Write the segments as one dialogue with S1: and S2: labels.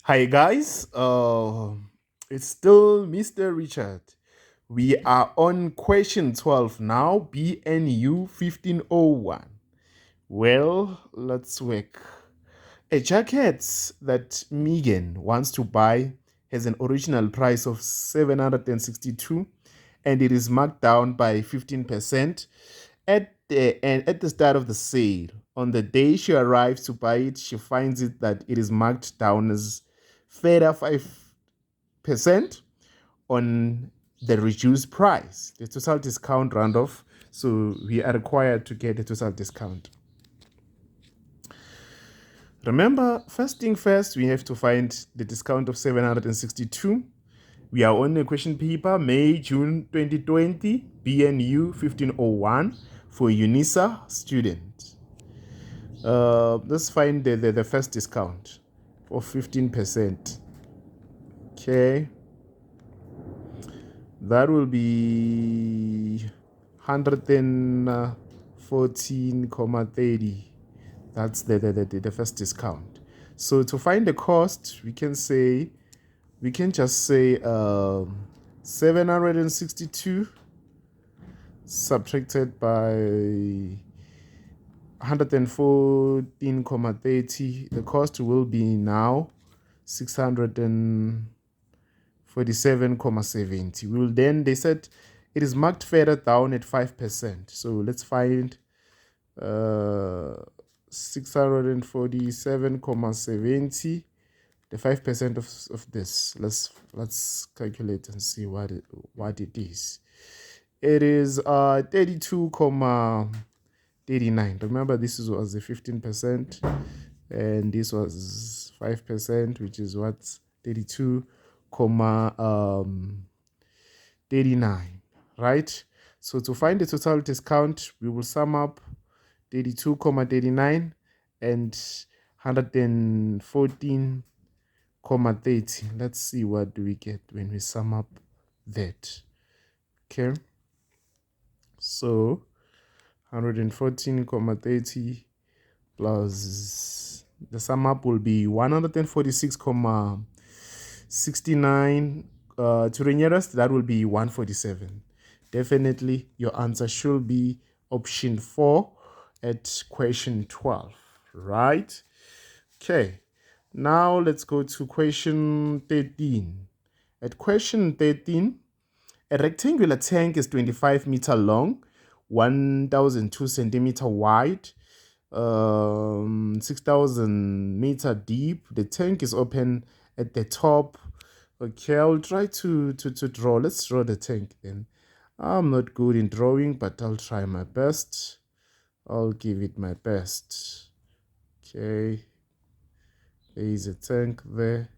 S1: Hi guys, it's still Mr. Richard. We are on question 12 now, BNU 1501. Well, let's work. A jacket that Megan wants to buy has an original price of 762 and it is marked down by 15% at the start of the sale. On the day she arrives to buy it, she finds it that it is marked down as further 5% on the reduced price. The total discount round off. So we are required to get a total discount. Remember, first thing first, we have to find the discount of 762. We are on a question paper, May, June 2020, BNU 1501 for UNISA student. Let's find the first discount for 15%. Okay, that will be 114.30. That's the first discount. So to find the cost, we can just say 762 subtracted by 114.30. The cost will be now 647.70. We will then, they said it is marked further down at 5%. So let's find 647.70, the 5% of this. Let's calculate and see what it is. It is 32.39. Remember, this was the 15%, and this was 5%, which is what 32.39, right? So to find the total discount, we will sum up 32.39 and 114.30. Let's see what do we get when we sum up that. Okay, so 114.30 plus the sum up will be 146.69. To the nearest, that will be 147. Definitely your answer should be option 4 at question 12, right? Okay, now let's go to question 13. At question 13, a rectangular tank is 25-meter long, 1,002 centimeter wide, 6,000 meter deep. The tank is open at the top. Okay, I'll try to draw. Let's draw the tank then. I'm not good in drawing, but I'll try my best. I'll give it my best. Okay, there is a tank there.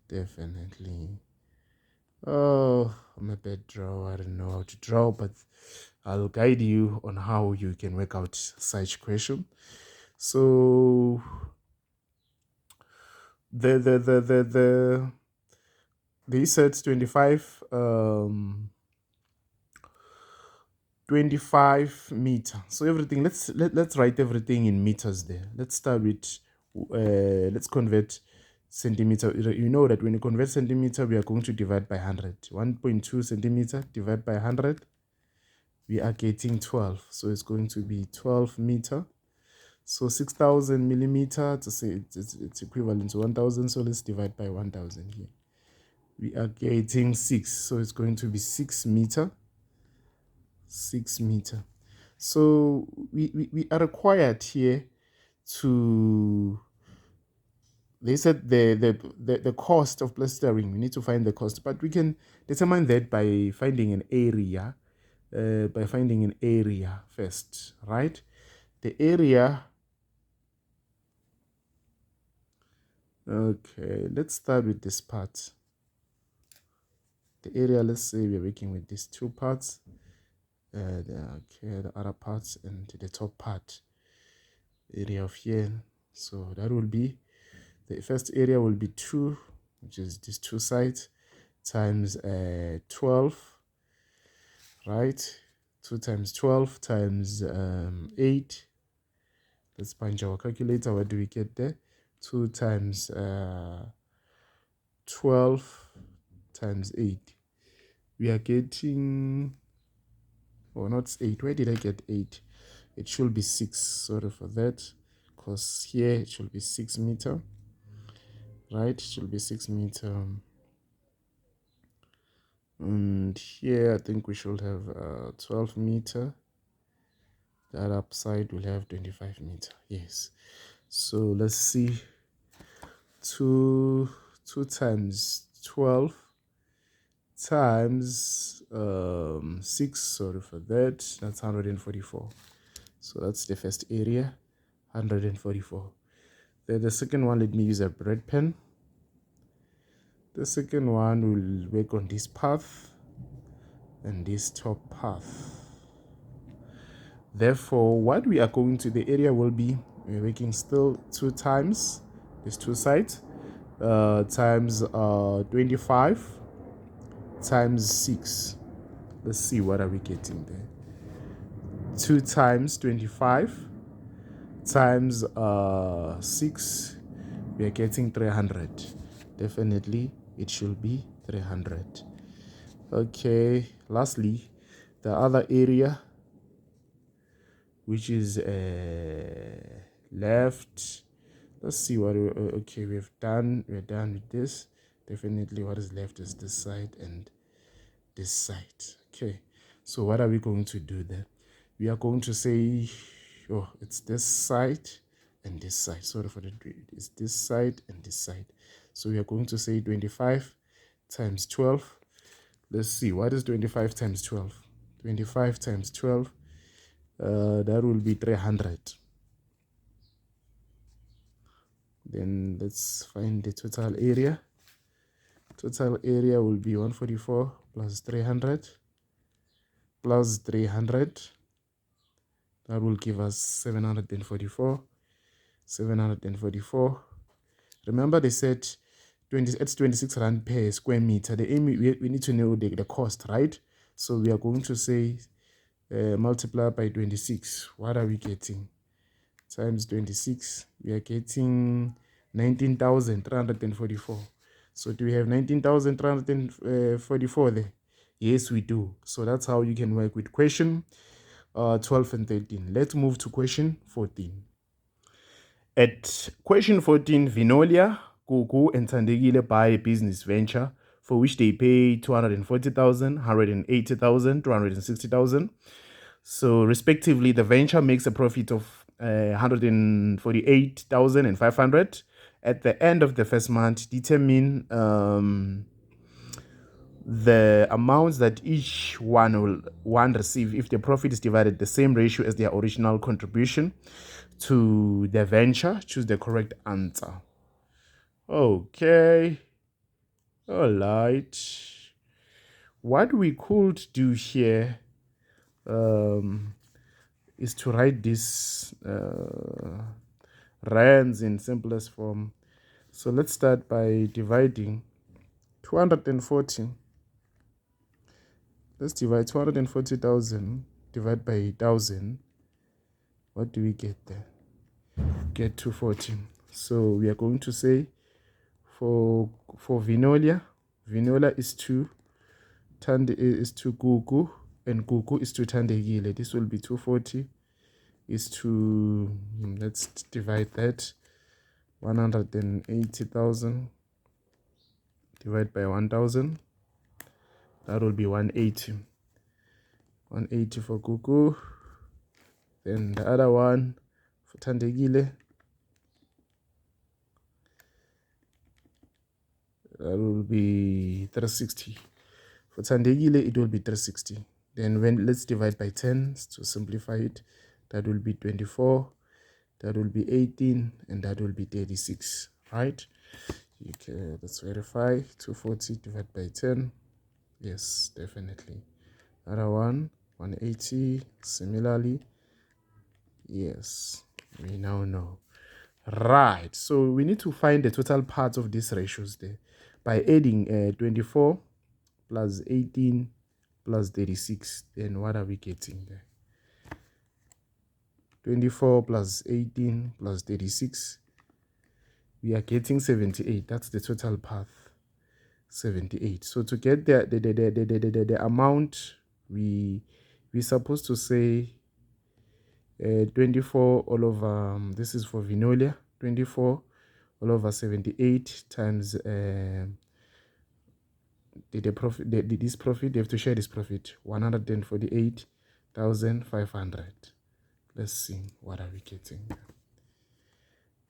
S1: Definitely. Oh, I'm a bad drawer. I don't know how to draw, but I'll guide you on how you can work out such question. So they said 25 meter. So everything, let's write everything in meters there. Let's start with let's convert centimeter. You know that when you convert centimeter, we are going to divide by 100. 1.2 centimeter divided by 100, we are getting 12. So it's going to be 12 meter. So 6,000 millimeter, to say it's equivalent to 1,000. So let's divide by 1,000 here. We are getting 6. So it's going to be 6 meter. 6 meter. So we are required here to, they said the cost of plastering. We need to find the cost, but we can determine that by finding an area. By finding an area first, right? The area. Okay, let's start with this part. The area, let's say we're working with these two parts. The other parts and the top part. Area of here. So that will be, the first area will be 2, which is these two sides, times 12, right? 2 times 12 times 8. Let's punch our calculator. What do we get there? 2 times 12 times 8. We are getting, oh, not 8. Where did I get 8? It should be 6. Sorry for that. Because here it should be 6 meter. Right? It should be 6 meter. And here I think we should have 12 meter. That upside will have 25 meter. Yes. So let's see. 2 times 12 times 6, sorry for that, that's 144. So that's the first area, 144. Then the second one, let me use a red pen. The second one will work on this path and this top path. Therefore, what we are going to, the area will be, we're working still 2 times these two sides, times 25 times 6. Let's see, what are we getting there? 2 times 25 times 6, we are getting 300. Definitely it should be 300. Okay, lastly, the other area, which is left. Let's see what okay, we're done with this. Definitely what is left is this side and this side. Okay, so what are we going to do there? We are going to say, oh, it's this side and this side. Sorry for the, it's this side and this side. So we are going to say 25 times 12. Let's see, what is 25 times 12? 25 times 12, that will be 300. Then let's find the total area. Total area will be 144 plus 300 plus 300. That will give us 744. 744. Remember they said it's 26 rand per square meter. The aim, we need to know the cost, right? So we are going to say multiply by 26. What are we getting? Times 26. We are getting 19,344. So do we have 19,344 there? Yes, we do. So that's how you can work with question 12 and 13. Let's move to question 14. At question 14, Vinolia, Gugu, and Tandegile buy a business venture for which they pay 240,000, 180,000, 260,000. So respectively, the venture makes a profit of 148,500. At the end of the first month, determine the amounts that each one will receive if the profit is divided the same ratio as their original contribution to the venture. Choose the correct answer. Okay, all right. What we could do here is to write this rands in simplest form. So let's start by dividing 240. Let's divide 240,000 divided by 1,000. What do we get there? Get 240. So we are going to say for Vinolia is to is to Gugu, and Gugu is to Tandegile. This will be 240 is to, let's divide that, 180,000 divided by 1,000. That will be 180. 180 for Gugu. Then the other one for Tandegile, that will be 360. For Tandegile, it will be 360. Then let's divide by 10 to simplify it. That will be 24. That will be 18, and that will be 36. Right? Okay, let's verify. 240 divided by 10. Yes, definitely. Other one, 180. Similarly, yes, we now know. Right, so we need to find the total parts of these ratios there by adding 24 plus 18 plus 36. Then what are we getting there? 24 plus 18 plus 36. we are getting 78. That's the total path, 78. So to get the amount, we're supposed to say 24 all over, this is for Vinolia, 24 all over 78 times the profit, this profit, they have to share this profit, 148,500. Let's see, what are we getting?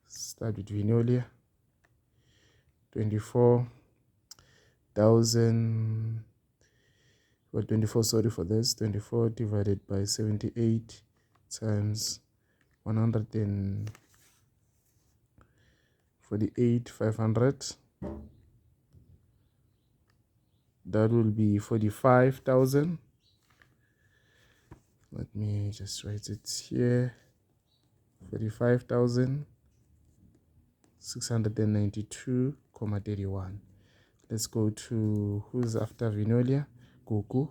S1: Start with Vinolia, 24,000, well, 24, sorry for this, 24 divided by 78 times 148,500. That will be 45,000. Let me just write it here. 45,692,31. Let's go to who's after Vinolia. Goku.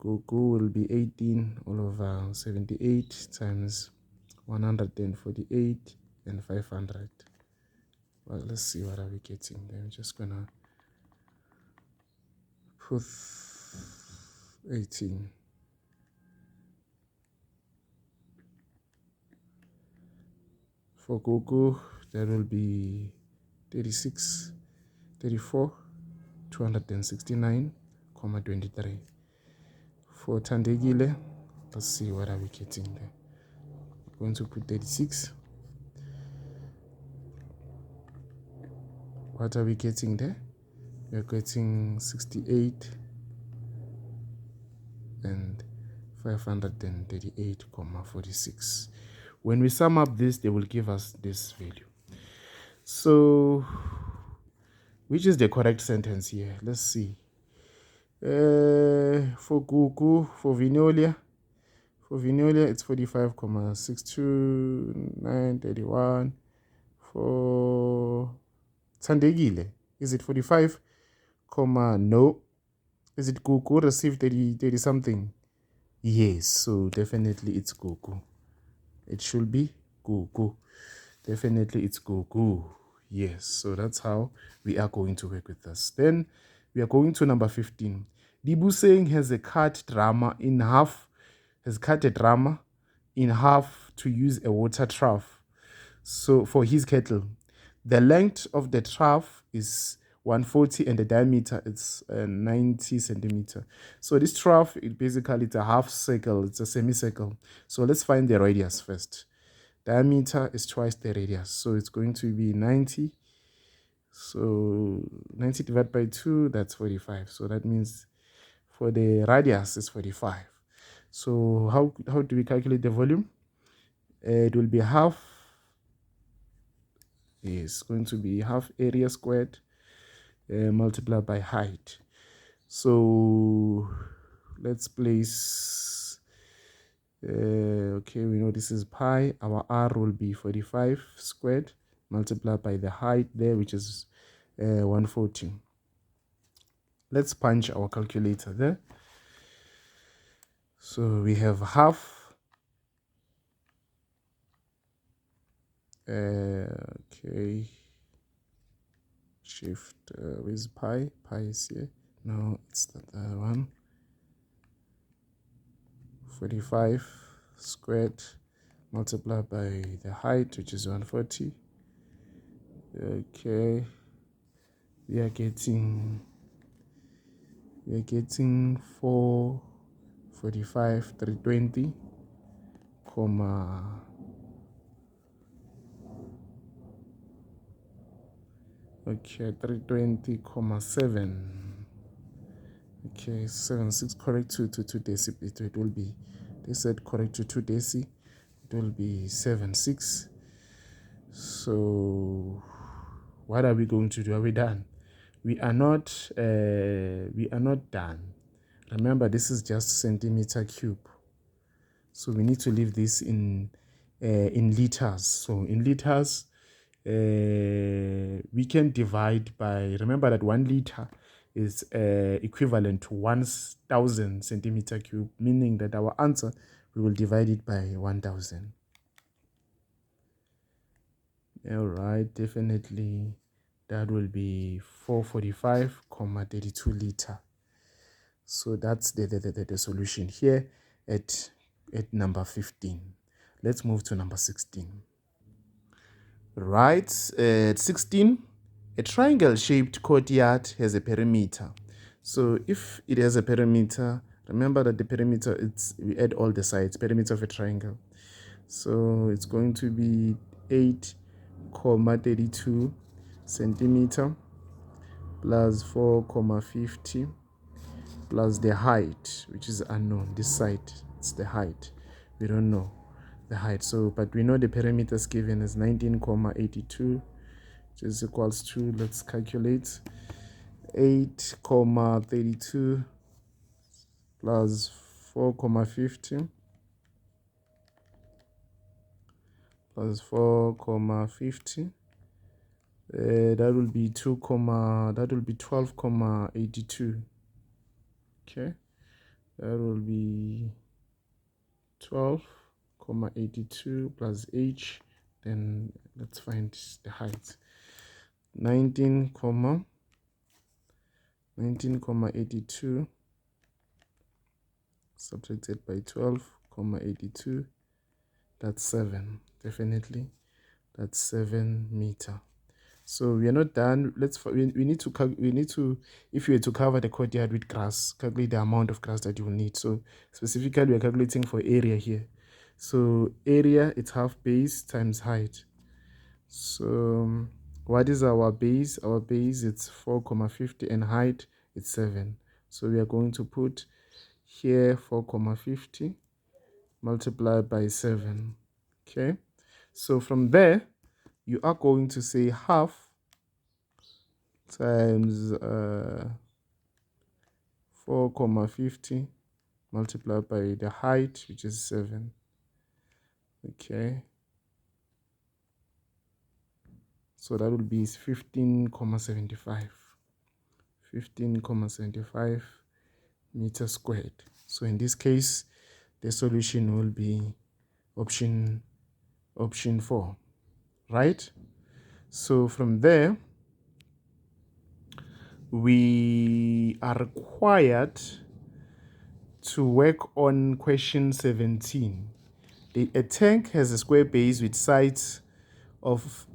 S1: Goku will be 18 all over 78 times 148 and 500. Well, let's see what are we getting there. I'm just gonna put 18. For Goku, that will be 34, 269,23. For Tandegile, let's see what are we getting there. I'm going to put 36. What are we getting there? We're getting 68 and 538,46. When we sum up this, they will give us this value. So, which is the correct sentence here? Let's see. For Goku, for Vinolia, it's 45,62931. For Tandegile, is it 45, no? Is it Goku received 30 something? Yes, so definitely it's Goku. It should be Goku. Definitely it's Goku. Yes, so that's how we are going to work with this. Then we are going to number 15. Dibuseng has cut a drama in half to use a water trough. So for his kettle, the length of the trough is 140 and the diameter is 90 centimeter. So this trough, it's a half circle, it's a semicircle. So let's find the radius first. Diameter is twice the radius, so it's going to be 90. So 90 divided by 2, that's 45. So that means for the radius is 45. So how do we calculate the volume? It will be half. It's going to be half area squared multiplied by height. So let's place, okay, we know this is pi. Our r will be 45 squared multiplied by the height there, which is 140. Let's punch our calculator there. So we have half. Okay. Shift with pi. Pi is here. No, it's the other one. 45 squared multiplied by the height, which is 140. Okay. We are getting 445, 320, okay, 320,7. Okay, 76 correct to 2 deci. It will be, they said correct to 2 deci. It will be 76. So what are we going to do? Are we done? We are not done. Remember, this is just centimeter cube. So we need to leave this in liters. So in liters, we can divide by, remember that 1 liter is equivalent to 1,000 centimeter cube, meaning that our answer, we will divide it by 1,000. All right, definitely that will be 445,32 liter. So that's the solution here at number 15. Let's move to number 16. Right, at 16, a triangle-shaped courtyard has a perimeter. So if it has a perimeter, remember that the perimeter, we add all the sides, perimeter of a triangle. So it's going to be 8,32 centimeter plus 4,50 plus the height, which is unknown. This side, it's the height. We don't know the height. So, but we know the perimeters given is 19,82, which is equals to, let's calculate, 8,32 plus 4,50 plus 4,50. That will be 12,82. Okay, that will be 12,82 plus h. Then let's find the height. 19,82 subtracted by 12,82. That's 7. Definitely, that's 7 meter. So we are not done. We need to, if you were to cover the courtyard with grass, calculate the amount of grass that you will need. So specifically, we are calculating for area here. So area, it's half base times height. So what is our base? Our base, it's 4,50, and height, it's 7. So we are going to put here 4,50 multiplied by 7. Okay. So from there, you are going to say half times 4,50 multiplied by the height, which is 7. Okay. So that will be 15,75. 15,75 meters squared. So in this case, the solution will be option 4, right? So from there, we are required to work on question 17. A tank has a square base with sides of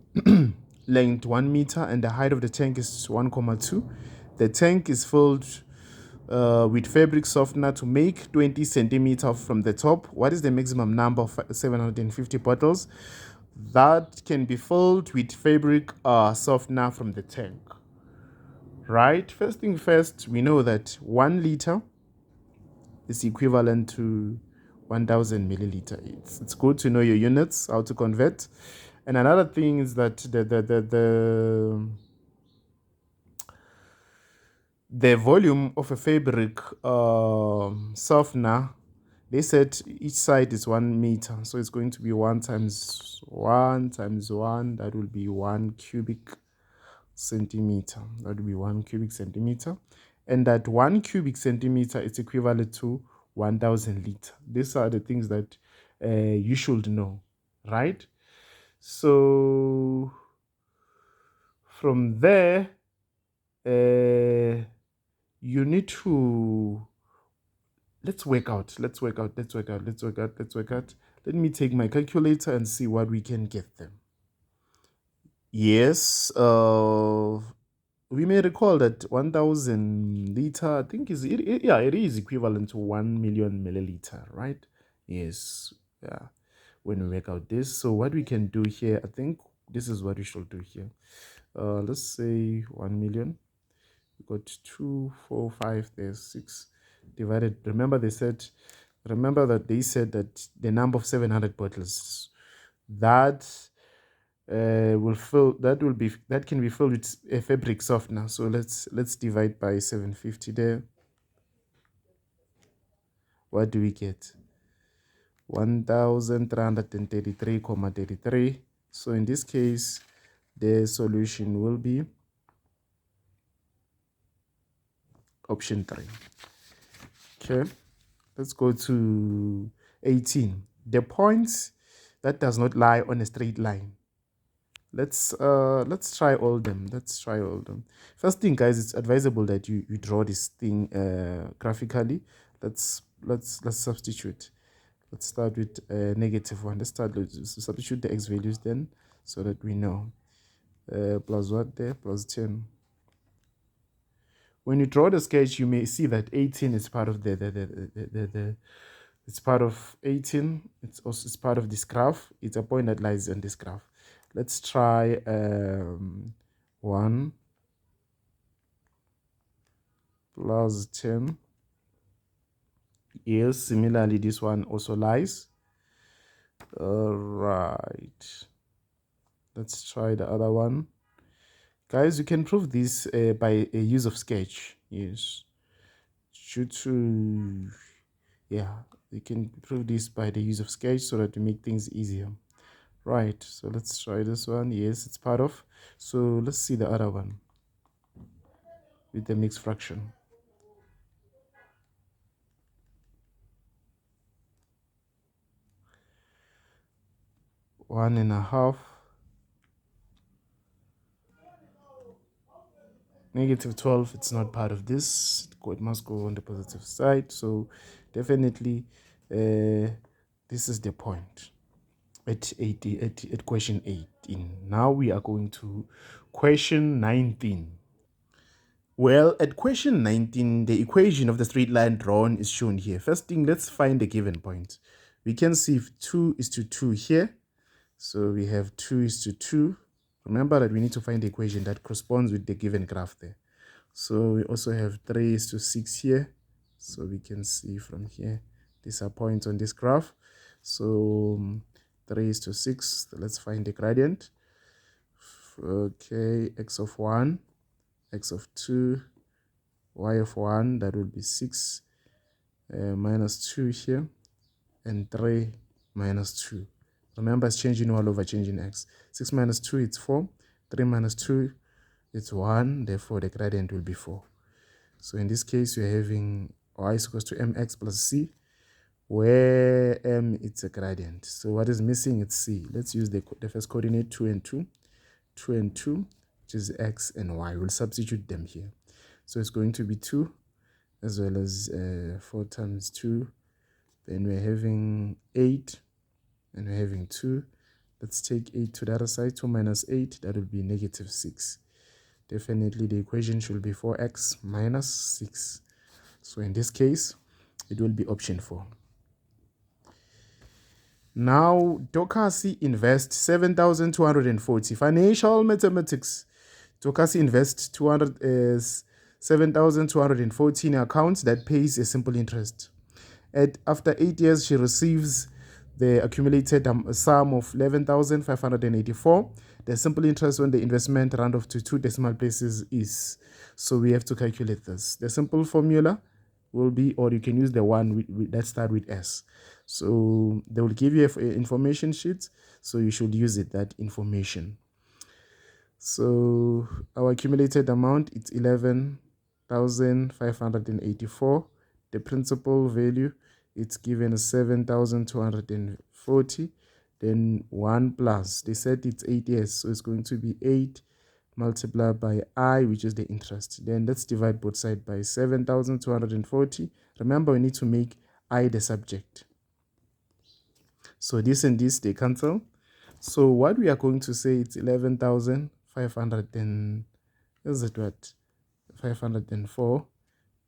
S1: length 1 meter and the height of the tank is 1,2. The tank is filled with fabric softener to make 20 centimeters from the top. What is the maximum number of 750 bottles that can be filled with fabric softener from the tank? Right, first thing first, we know that 1 liter is equivalent to 1000 milliliter. It's good to know your units, how to convert. And another thing is that the volume of a fabric softener, they said each side is 1 meter, so it's going to be 1 times 1 times 1. That will be 1 cubic centimeter. That will be 1 cubic centimeter, and that 1 cubic centimeter is equivalent to 1000 liter. These are the things that you should know, right? So from there, you need to, let's work out. Let me take my calculator and see what we can get them. Yes, we may recall that 1000 liter, I think it is equivalent to 1 million milliliter, right? Yes, yeah, when we work out this. So what we can do here, I think this is what we should do here. Let's say 1 million. We got 2, 4, 5, there's 6 divided. Remember that they said that the number of 700 bottles that that can be filled with a fabric softener. So let's divide by 750 there. What do we get? 1333,33. So in this case, the solution will be option 3. Okay, let's go to 18. The point that does not lie on a straight line. Let's try all them. Let's try all them. First thing, guys, it's advisable that you draw this thing graphically. Let's substitute. Let's start with -1. Let's start with substitute the x values then, so that we know. Plus what there? Plus 10. When you draw the sketch, you may see that 18 is part of it's part of 18. It's part of this graph. It's a point that lies in this graph. Let's try 1 plus 10. Yes, similarly, this one also lies. All right. Let's try the other one. Guys, you can prove this by a use of sketch. Yes. Yeah, you can prove this by the use of sketch so that to make things easier. Right, so let's try this one. Yes, it's part of. So let's see the other one with the mixed fraction. -1.5. -12, it's not part of this. It must go on the positive side. So definitely this is the point at question 18. Now we are going to question 19. Well, at question 19, the equation of the straight line drawn is shown here. First thing, let's find the given point. We can see 2:2 here. So we have 2:2. Remember that we need to find the equation that corresponds with the given graph there. So we also have 3:6 here. So we can see from here, these are points on this graph. So 3:6, let's find the gradient. Okay, x of 1, x of 2, y of 1, that will be 6 minus 2 here, and 3 minus 2. Remember, it's changing all over changing x. 6 minus 2, it's 4. 3 minus 2, it's 1. Therefore, the gradient will be 4. So in this case, we're having y is equals to mx plus c, where m it's a gradient. So what is missing? It's c. Let's use the first coordinate, 2 and 2. 2 and 2, which is x and y. We'll substitute them here. So it's going to be 2 as well as 4 times 2. Then we're having 8 and we're having 2. Let's take 8 to the other side. 2 minus 8, that will be -6. Definitely the equation should be 4x minus 6. So in this case, it will be option 4. Now, Dokasi Invest 7,240. Financial mathematics. Dokasi Invest 7,214 accounts that pays a simple interest. After 8 years, she receives the accumulated sum of 11,584. The simple interest when the investment round off to 2 decimal places is. So we have to calculate this. The simple formula will be, or you can use the one that start with S. So they will give you an information sheet, so you should use it, that information. So our accumulated amount, it's 11,584. The principal value, it's given as 7,240. Then 1 plus, they said it's 8 years, so it's going to be 8 multiplied by I, which is the interest. Then let's divide both sides by 7,240. Remember, we need to make I the subject. So this and this, they cancel. So what we are going to say, it's 11,500 and, is it what? 504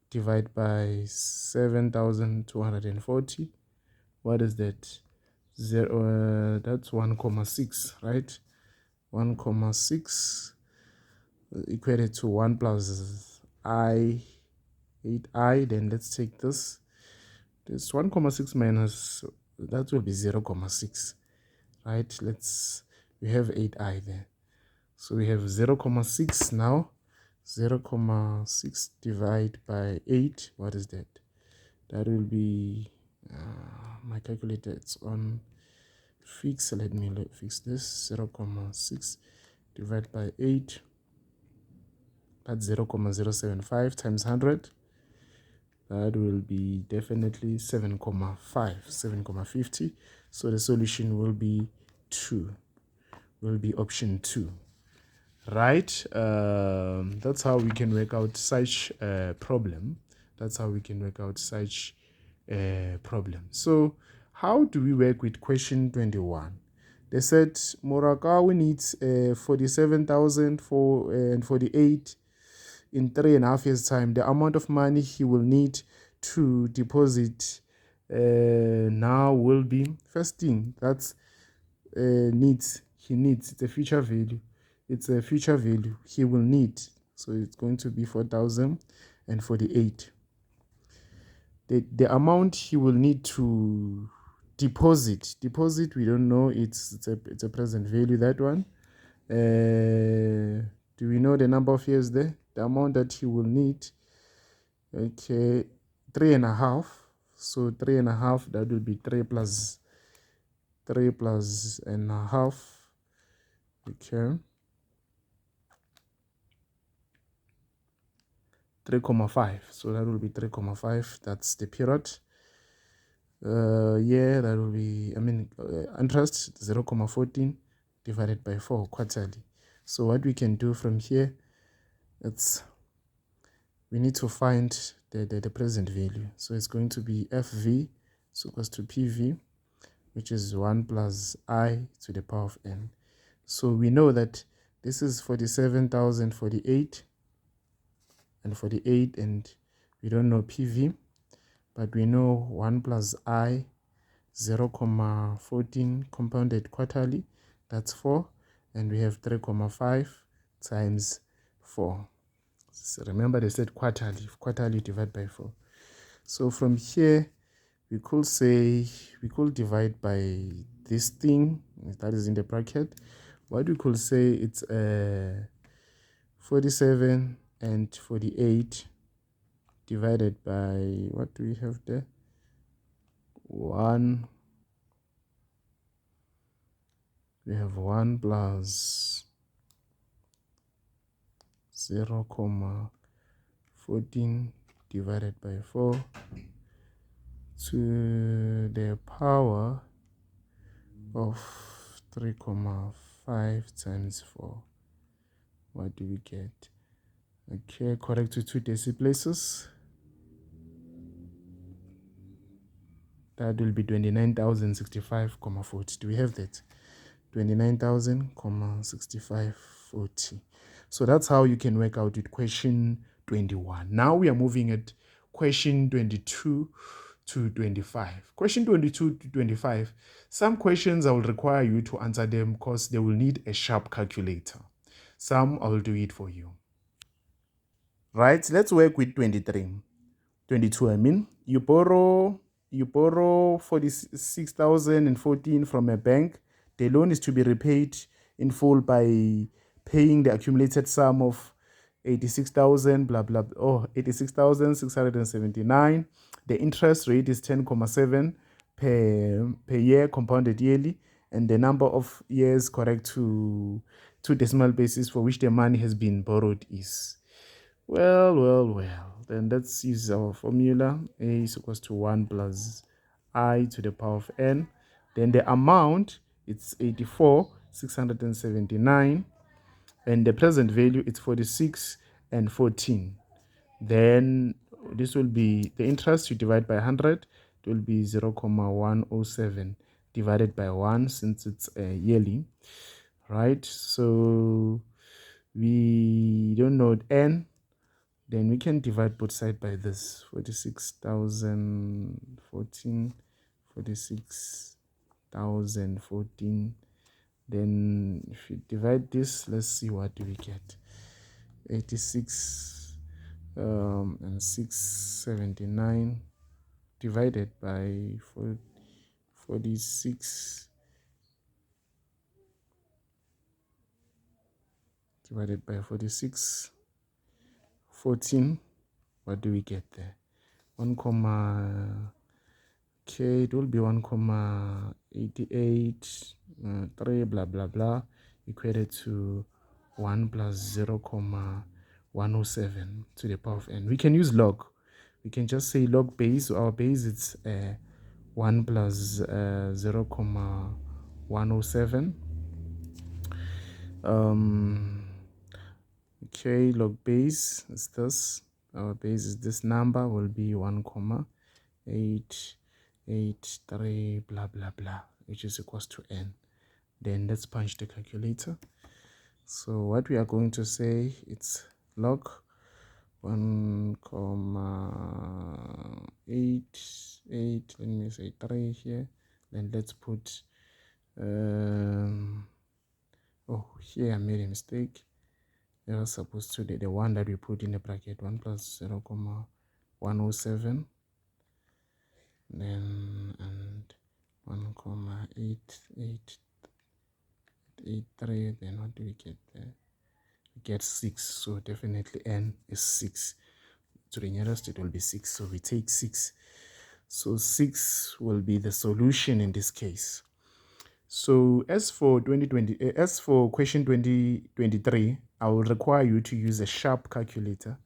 S1: divided by 7,240. What is that? That's 1,6, right? 1,6 equated to 1 plus I, 8i. Then let's take this. This 1,6 minus, that will be 0,6, right? We have 8i there. So we have 0,6 now. 0,6 divided by 8. What is that? That will be, my calculator, it's on fix. Let me fix this. 0,6 divided by 8. That's 0,075 times 100. That will be definitely 7,50. So the solution will be 2. will be option 2. Right? That's how we can work out such a problem. That's how we can work out such a problem. So how do we work with question 21? They said Morakawa needs 47,048 in 3.5 years' time. The amount of money he will need to deposit now will be, first thing, that's needs. He needs. It's a future value. It's a future value he will need. So it's going to be 4,048. The amount he will need to deposit. We don't know. It's a present value, that one. Do we know the number of years there? The amount that he will need. Okay, 3.5. So 3.5, that will be 3 plus and a half. Okay. 3.5. So that will be 3.5. That's the period. Yeah, that will be, interest 0.14 divided by 4 quarterly. So what we can do from here, we need to find the present value. So it's going to be FV is equals to PV, which is 1 plus I to the power of N. So we know that this is 47,048 and 48, and we don't know PV, but we know 1 plus I 0.14 compounded quarterly, that's 4, and we have 3.5 times 4. So remember they said quarterly divide by 4. So from here we could divide by this thing that is in the bracket. What we could say, it's 47 and 48 divided by, what do we have there? 1. We have 1 plus 0.14 divided by 4 to the power of 3.5 times 4. What do we get? Okay, correct to 2 decimal places. That will be 29,065.40. Do we have that? 29,065.40. So that's how you can work out with question 21. Now we are moving at question 22 to 25. Question 22 to 25. Some questions I will require you to answer them because they will need a sharp calculator. Some I will do it for you. Right, let's work with 22. You borrow 46,014 from a bank. The loan is to be repaid in full by paying the accumulated sum of 86,679. The interest rate is 10.7 per year, compounded yearly, and the number of years correct to 2 decimal basis for which the money has been borrowed is. Well. Then let's use our formula. A is equals to 1 plus I to the power of N. Then the amount, it's 84,679. And the present value, it's 46 and 14. Then this will be the interest. You divide by 100. It will be 0.107 divided by 1, since it's yearly. Right? So we don't know N. Then we can divide both sides by this. 46,014, 46,014. Then if you divide this, let's see what do we get. 86 and 679 divided by 46 divided by 46, 14. What do we get there? 1 comma, okay, it will be 1.88 3 blah blah blah, equated to 1 plus 0.107 to the power of N. We can use log. We can just say log base. So our base, it's 1 plus 0.107. Okay, log base is this. Our base is this number will be 1,883 blah blah blah, which is equals to n. Then let's punch the calculator. So what we are going to say, it's log 1,88, let me say 3 here. Then let's put oh, here I made a mistake. It was supposed to be the one that we put in the bracket, 1 plus 0, 107, then and 1,8883. Then what do we get there? We get 6. So definitely n is 6. To the nearest it will be 6. So we take 6. So 6 will be the solution in this case. So as for question 2023, I will require you to use a sharp calculator.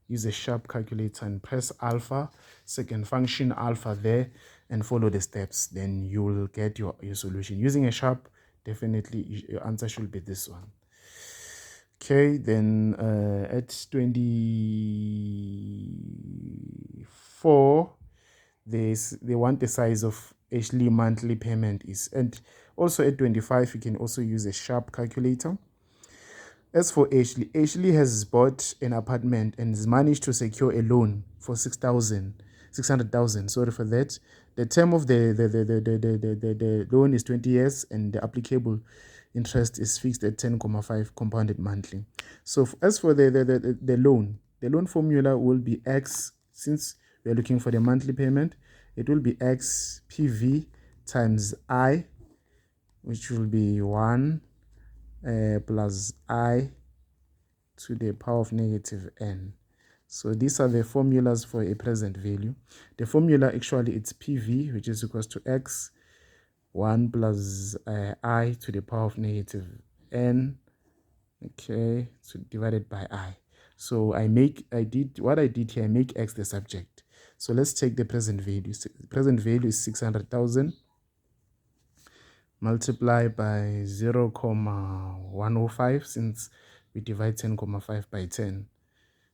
S1: Use a sharp calculator and press alpha, second function alpha there, and follow the steps. Then you will get your solution. Using a sharp, definitely your answer should be this one. Okay, then at 24, they want the size of Ashley monthly payment is, and also at 25 you can also use a sharp calculator. As for Ashley, Ashley has bought an apartment and has managed to secure a loan for 600,000. Sorry for that. The term of the loan is 20 years and the applicable interest is fixed at 10.5 compounded monthly. So as for the loan formula will be X. Since we are looking for the monthly payment, it will be X PV times I, which will be 1 plus I to the power of negative n. So these are the formulas for a present value. The formula actually it's PV, which is equals to X 1 plus I to the power of negative n, okay, so divided by I. So I did here, I make X the subject. So let's take the present value. Present value is 600,000. Multiply by 0,105, since we divide 10.5 by 10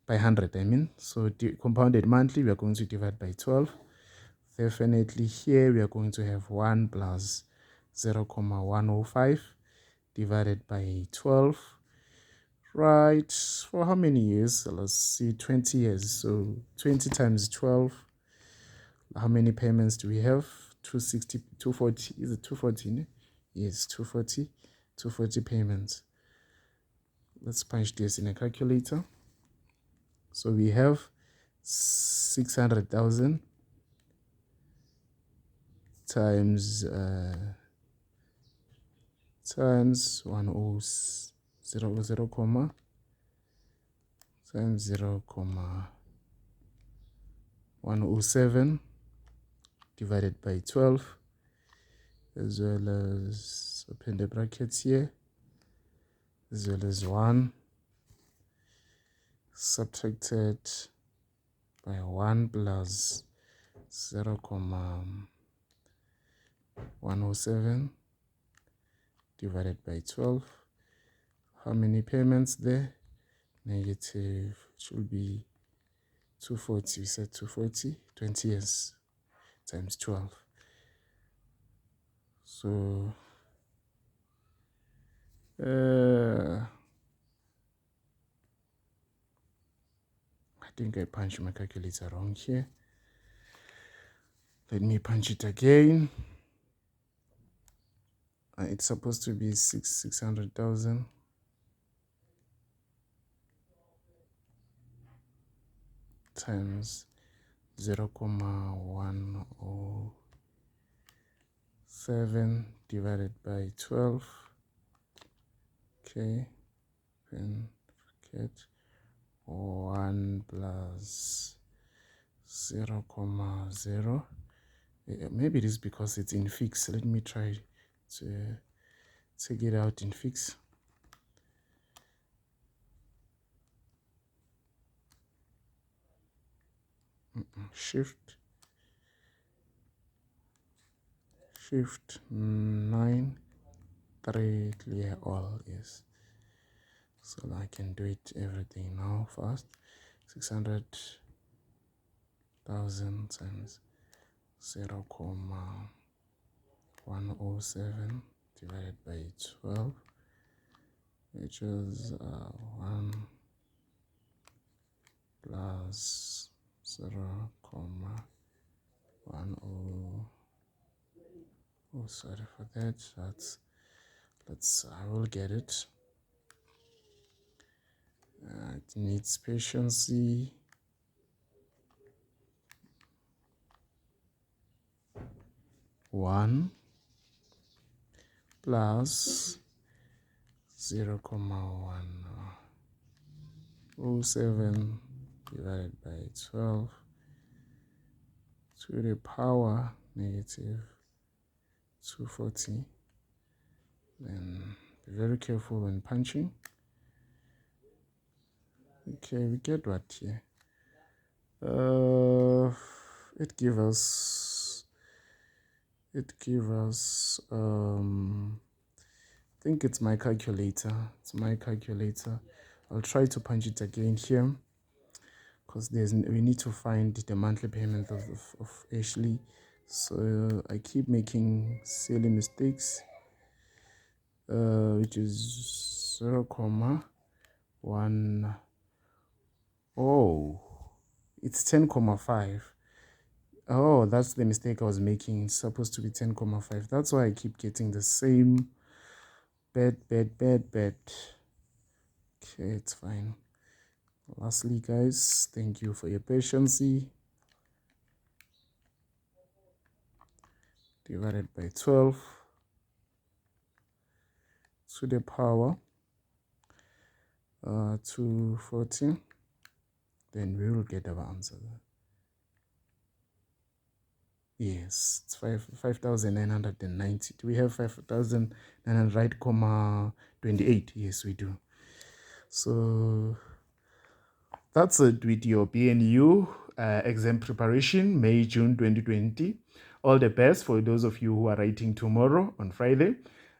S1: by 100, I mean. So compounded monthly, we are going to divide by 12. Definitely here we are going to have 1 plus 0,105 divided by 12. Right, for how many years? Let's see, 20 years. So 20 times 12, how many payments do we have? 260, 240. Is it 240? Yes, 240 payments. Let's punch this in a calculator. So we have 600,000 times 1,000, comma times 0,107 divided by 12, as well as open the brackets here, as well as 1 subtracted by 1 plus 0,107 divided by 12. How many payments there? Negative, should be 240. We said 240, 20 years times 12. So I think I punched my calculator wrong here. Let me punch it again. It's supposed to be 600,000 times 0,107 divided by 12. Okay, then get 1 plus 0,0. Maybe it is because it's in fix. Let me try to take it out in fix. Shift 9 3 clear all. Yes, So I can do it everything now fast. 600,000 times 0.107 divided by 12, which is 1 plus 0.10. Oh, sorry for that. I will get it. It needs patience. 1 plus 0.107 divided by 12 to the power negative 240. Then be very careful when punching. Okay, we get what here? It gives us I think it's my calculator. I'll try to punch it again here, because we need to find the monthly payment of Ashley. So I keep making silly mistakes, which is 0.1. Oh, it's 10.5. Oh, that's the mistake I was making. It's supposed to be 10.5. That's why I keep getting the same bad. Okay, it's fine. Lastly, guys, thank you for your patience. Divided by 12 to the power 240. Then we will get our answer. Yes, it's 5,990. Do we have 5,900.28? Yes, we do. So that's it with your BNU exam preparation, May, June 2020. All the best for those of you who are writing tomorrow on Friday.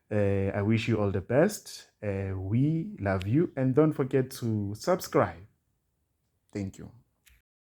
S1: I wish you all the best. We love you. And don't forget to subscribe. Thank you.